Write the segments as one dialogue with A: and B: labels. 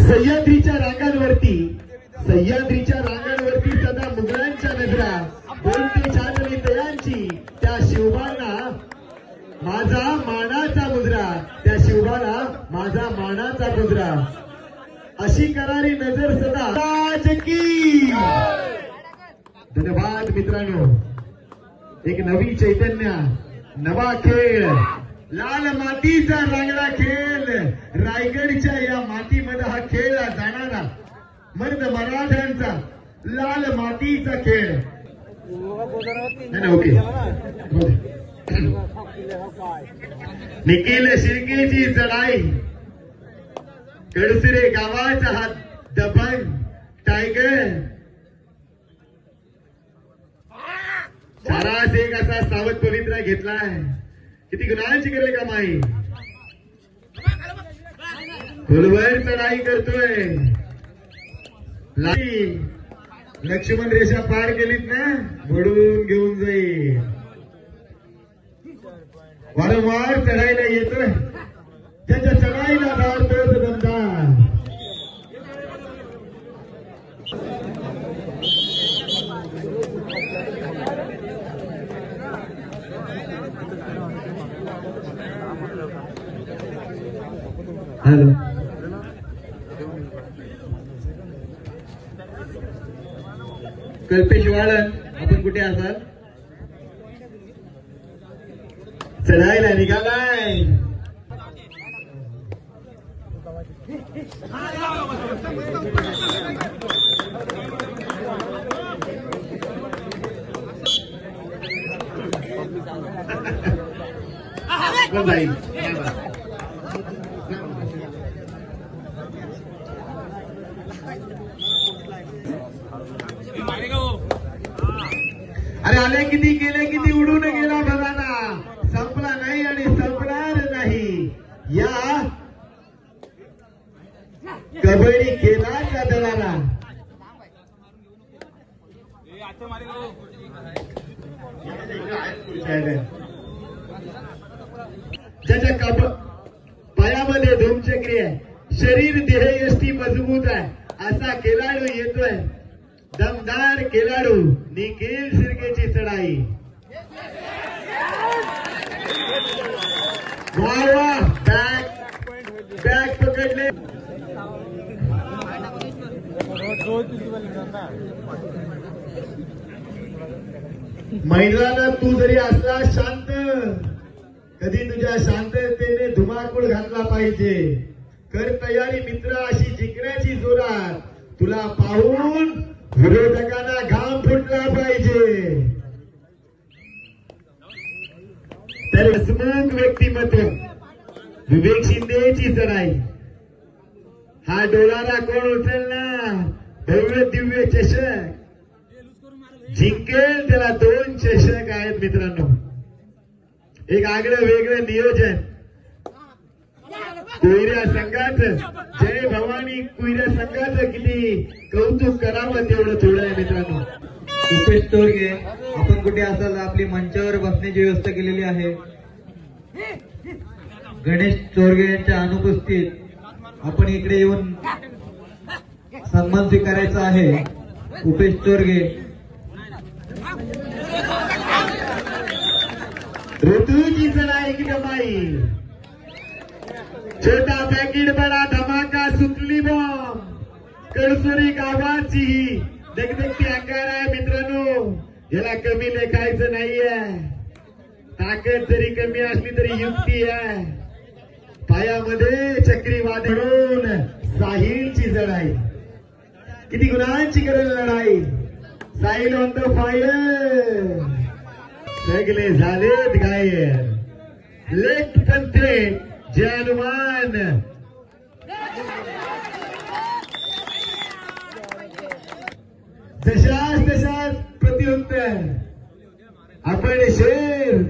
A: सह्याद्रीच्या रांगांवरती सदा मुघलांच्या नजरा बोलते चांदणी तयांची त्या शिवबाला माझा मानाचा मुजरा, त्या शिवबाला माझा मानाचा मुजरा, अशी करारी नजर सदा राजकी। धन्यवाद मित्रांनो। एक नवी चैतन्य, नवा खेळ, लाल मातीचा रांगडा खेळ, रायगडच्या या मातीमध्ये हा खेळला जाणारा मर्द मराठ्यांचा लाल मातीचा खेळ। ओके, निखिल शिर्केची चढाई, कडसुरे गावाचा हा दबंग टायगर, सारास एक असा सावध पवित्रा घेतलाय, किती गुणांची करेल कमाई, खोलवर चढाई करतोय, लक्ष्मण रेषा पार केलीत ना वडून घेऊन जाईल, वारंवार चढायला येतोय, त्याच्या चढाईला धावतोच दमदार। हॅलो, कल्पेश वाळन, आपण कुठे असाल? चढायला निघालाय, जाईल। अरे आले किती गेले किती उडून गेला बघाना, संपला नाही आणि संपणार नाही या कबड्डी खेळाच्या दलाला। ज्याच्या पायामध्ये धूमचक्री आहे, शरीर देह यष्टी मजबूत आहे, असा खेळाडू येतोय, दमदार खेळाडू निखिल शिर्केची चढाई। वाह वाह, बॅग पकडले, मैदानात तू जरी असला शांत, कधी तुझ्या शांततेने धुमाकूळ घातला पाहिजे। कर तयारी मित्र अशी जिंकण्याची जोरात, तुला पाहून विरोधकांना घाम फुटला पाहिजे। तर हसमुख व्यक्तिमत्व विवेक शिंदेची चढाई, हा डोलारा कोण उचलणार? भव्य दिव्य चषक जिंकेल त्याला 2 चषक आहेत मित्रांनो। एक आगळं वेगळं नियोजन कुयऱ्या संघाचं, जय भवानी कुयऱ्या संघाचं किती कौतुक करावं तेवढं थोडं आहे मित्रांनो।
B: उपेश तोरगे, आपण कुठे असाल? आपली मंचावर बसण्याची व्यवस्था केलेली आहे। गणेश तोरगे यांच्या अनुपस्थित आपण इकडे येऊन सन्मान स्वीकारायचा आहे। उपेश तोरगे,
A: ऋतूची चढाई की कमाई, छोटा पॅकेट बडा धमाका, सुटली बॉम्ब, कडसुरी गावाची ही दगदगती अंगार आहे मित्रांनो, याला कमी लेखायचं नाहीये। ताकद जरी कमी असली तरी युक्ती आहे, पायामध्ये चक्रीवादळून साहिलची चढाई, किती गुणांची करेल लढाई, साहिल ऑन द फायर, सगळे झालेत घायल, लेफ्ट पंथे जय हनुमान, जशास तशाच प्रत्युत्तर, आपण शेर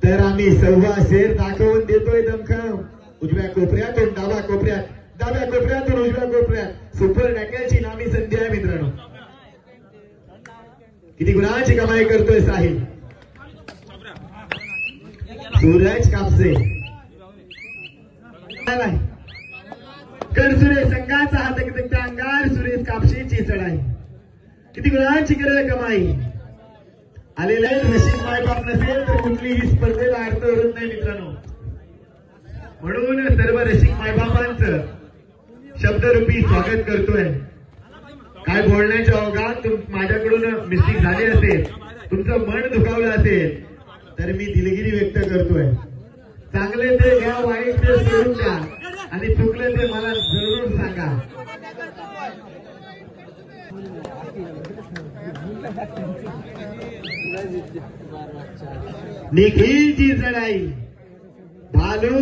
A: तर आम्ही 1.25 शेर दाखवून देतोय दमखम। उजव्या कोपऱ्यातून डाव्या कोपऱ्यात, डाव्या कोपऱ्यातून उजव्या कोपऱ्यात सुपर टॅकलची नामी संधी आहे मित्रांनो। किती गुणाची कमाई करतोय साहिल, सूरज कापसे कडसुरे संघाचा हा तकतकता अंगार सुरेश कापशीची चढाई किती गुणांची करेल कमाई आलेला नशीब मायबाप नसेल तर कुठलीही स्पर्धेला अर्थ उरत नाही मित्रांनो. म्हणून सर्व रसिक मायबापांचं शब्दरूपी स्वागत करतोय. काय बोलण्याच्या ओघात माझ्याकडून मिस्टेक झाली असेल, तुमचं मन दुखावलं असेल तर मी दिलगिरी व्यक्त करतोय. चांगले ते घ्या, वाईट ते सोडून द्या आणि चुकलं ते मला जरूर सांगा. निखिलची चढाई भालू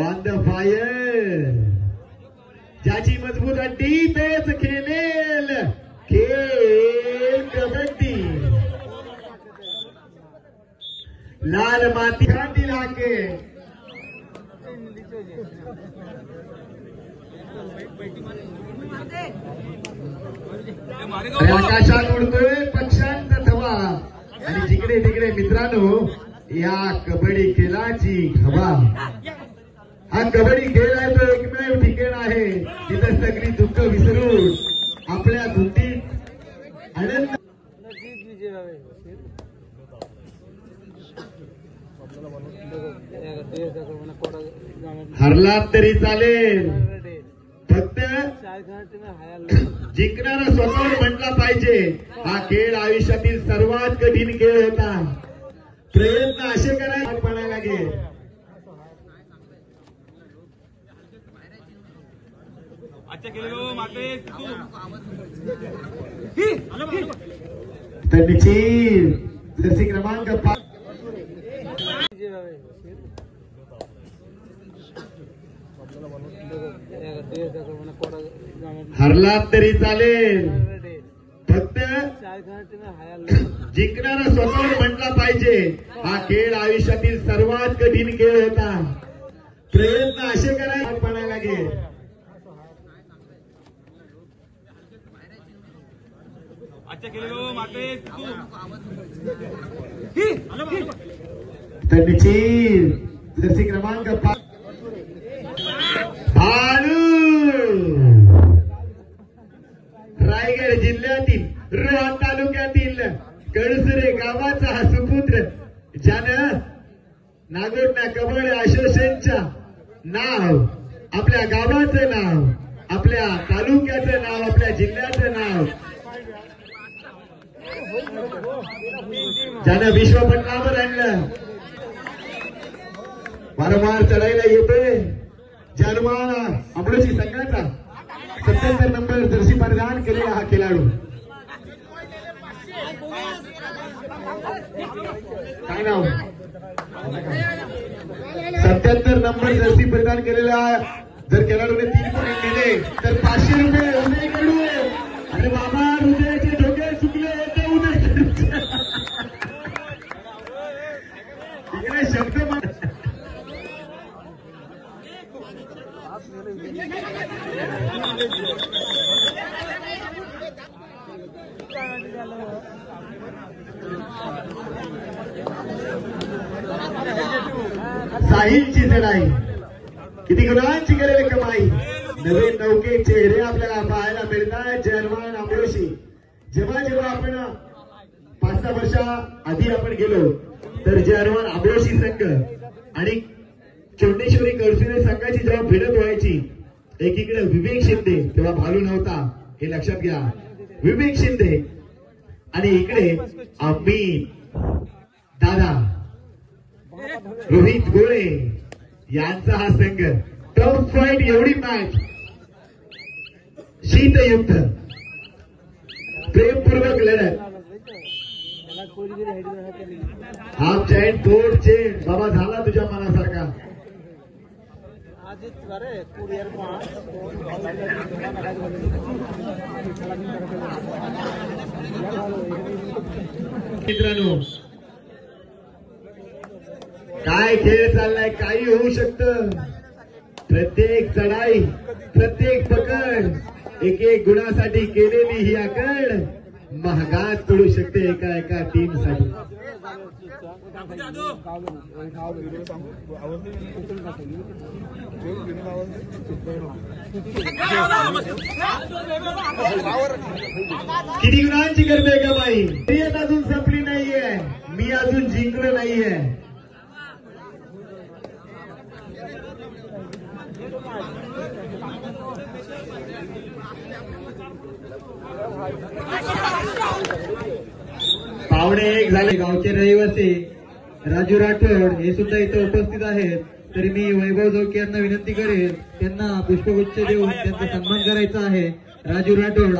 A: ऑन द फायर, ज्याची मजबूत अड्डी तोच खेळेल खेळ कबड्डी. लाल माती घाटी लाके आकाशात उडतोय पक्ष्यांचा थवा आणि जिकडे तिकडे मित्रांनो या कबड्डी खेळाची हवा. हा कबड्डी खेळ आहे तो एकमेव ठिकाण आहे तिथं सगळी दुःख विसरून आपल्या धुंदीत आनंद. हरलात तरी चालेल, फक्त जिंकणारा स्वतःवर म्हटला पाहिजे. हा खेळ आयुष्यातील सर्वात कठीण खेळ होता. प्रयत्न असे करायला पडायला लागेल. त्यांची जर्सी क्रमांक 5 हरलात तरी चालेल, फक्त जिंकणारा स्वतःवर म्हटला पाहिजे. हा खेळ आयुष्यातील सर्वात कठीण खेळ होता. प्रयत्न असे करायला पडायला लागेल. त्यांची जर्सी क्रमांक 5 रायगड जिल्ह्यातील रोहा तालुक्यातील कडसुरे गावाचा हा सुपुत्र ज्यानं नागोठणा कबड्डी असोसिएशनच्या नाव, आपल्या गावाचं नाव, आपल्या तालुक्याचं नाव, आपल्या जिल्ह्याचं नाव ज्यानं विश्वपटलावर आणलं. वारंवार चढायला येतोय जर्माना अमृतची संघाचा 77 नंबर जर्सी परिधान केलेला हा खेळाडू. काय नाव? 77 नंबर जर्सी परिधान केलेला जर खेळाडूने 3 पॉईंट केले तर 500 रुपये उदय खेळू. अरे बाबा, हृदयाचे ठोके चुकले होते उदय इकडे शब्द साहिलची चढाई किती गुणांची करेल कमाई. नवीन नौके चेहरे आपल्याला पाहायला मिळतात. जर्मन अमरोशी जेव्हा जेव्हा आपण 5-6 वर्षा आधी आपण गेलो तर जर्मन अमरोशी संघ आणि चोंडेश्वरी कडसुरे संघाची जेव्हा भिडत व्हायची, एकीकडे विवेक शिंदे, तेव्हा भालू नव्हता हे लक्षात घ्या, विवेक शिंदे, आणि इकडे अमित दादा, रोहित गोळे यांचा हा संघ. टफ फाईट, एवढी मॅच, शीतयुद्ध, प्रेमपूर्वक लढत. हाफ जॉईंट बोर्ड चेंज बाबा झाला तुझ्या मनासारखा. मित्रांनो, काय खेळ चाललाय, काही होऊ शकतं. प्रत्येक चढाई, प्रत्येक पकड एक एक गुणासाठी केलेली ही आकड महागात पडू शकते एका एका टीमसाठी. किती गुणांची करते का बाई? शर्यत अजून संपली नाहीये, मी अजून जिंकलो नाहीये.
B: पावणे 1 झाले. गावचे रहिवासी राजू राठोड हे सुद्धा इथे उपस्थित आहेत. तरी मी वैभव जोके यांना विनंती करेन, त्यांना पुष्पगुच्छ देऊन त्यांचा सन्मान करायचा आहे. राजू राठोड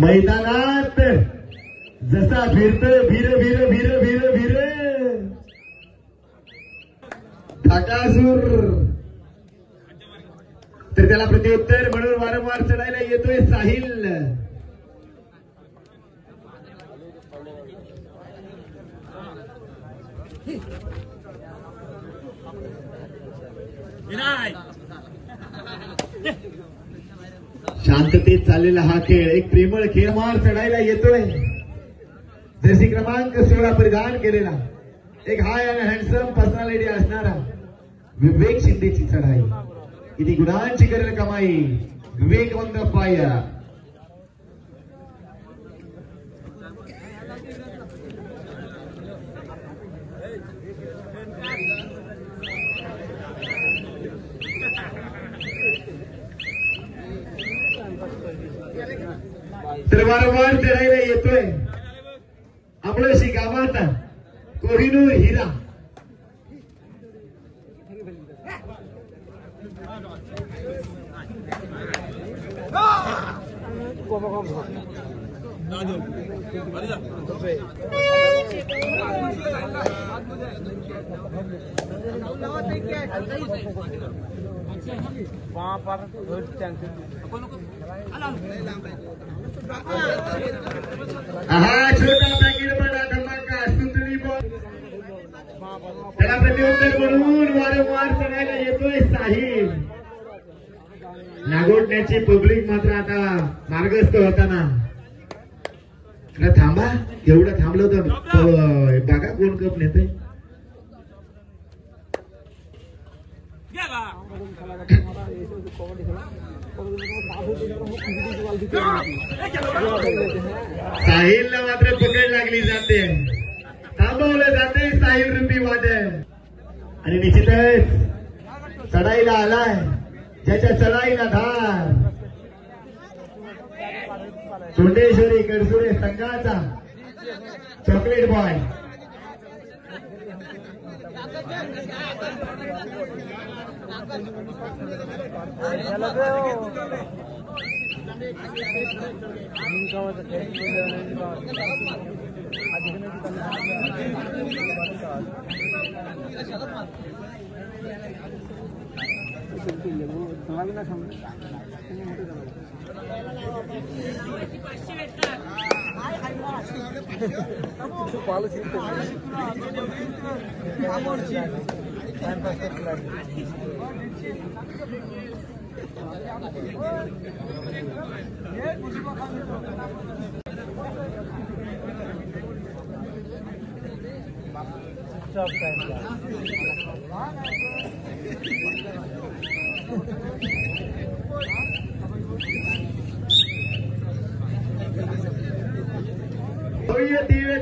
A: मैदानात जसा फिरत भीर भीर भीर भीर भीर ढाकासूर, तर त्याला प्रत्युत्तर म्हणून वारंवार चढायला येतोय साहिल. शांततेत चाललेला हा खेळ एक प्रेमळ खेळ मार चढायला येतोय. जर्सी क्रमांक 16 परिधान केलेला एक हाय आणि हँडसम पर्सनॅलिटी असणारा विवेक शिंदेची चढाई. किती गुणांची करेल कमाई विवेक ऑन द फायर. तर वारंवार चढायला येतोय आपलं शिकामात कोहिनूर हिरा. हा छोटा पॅकेट बडा धमाका सुंदरी बॉल. त्याला प्रत्युत्तर म्हणून वारंवार चढायला येतोय साहिल. नागोडण्याची पब्लिक मात्र आता मार्गस्थ होताना थांबा, एवढं थांबलं तर बघा कोण कप नेतय. साहिलला मात्र पकड लागली जाते, थांबवलं जाते साहिल रूपी वादळ. आणि निश्चितच चढाईला आलाय ज्याच्या चढाईला धार चोंडेश्वरी कडसुरे संघाचा चॉकलेट बॉय.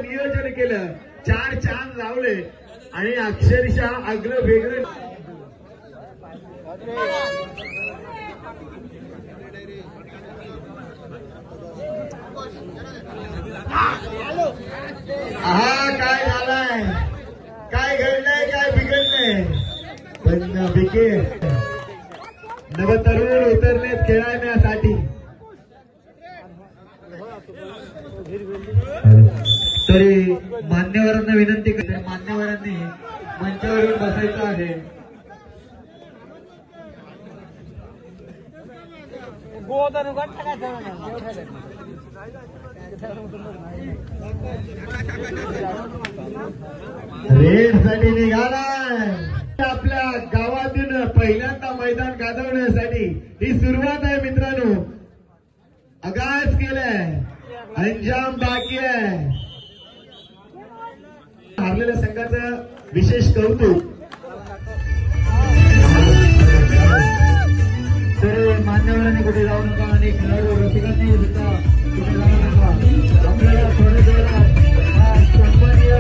A: नियोजन केलं, 4 चांद लावले आणि अक्षरशः आगळं वेगळं. हा काय झालाय, काय घडलंय, काय बिघडलंय. पण बिके नवतरुण उतरलेत खेळण्यासाठी.
B: तरी मान्यवरांना विनंती करते, मान्यवरांनी मंचावरून बसायचं आहे.
A: रेड साठी निघालाय आपल्या गावातून पहिल्यांदा मैदान गाजवण्यासाठी ही सुरुवात आहे मित्रांनो. आगाज केलाय, अंजाम बाकी आहे. हारलेल्या संघाचं विशेष कौतुक.
B: तर मान्यवरांनी कुठे जाऊ नका आणि खेळाडू रसिकांनी सुद्धा कुठे जाऊ नका. आपल्याला थोड्या वेळात हा सन्माननीय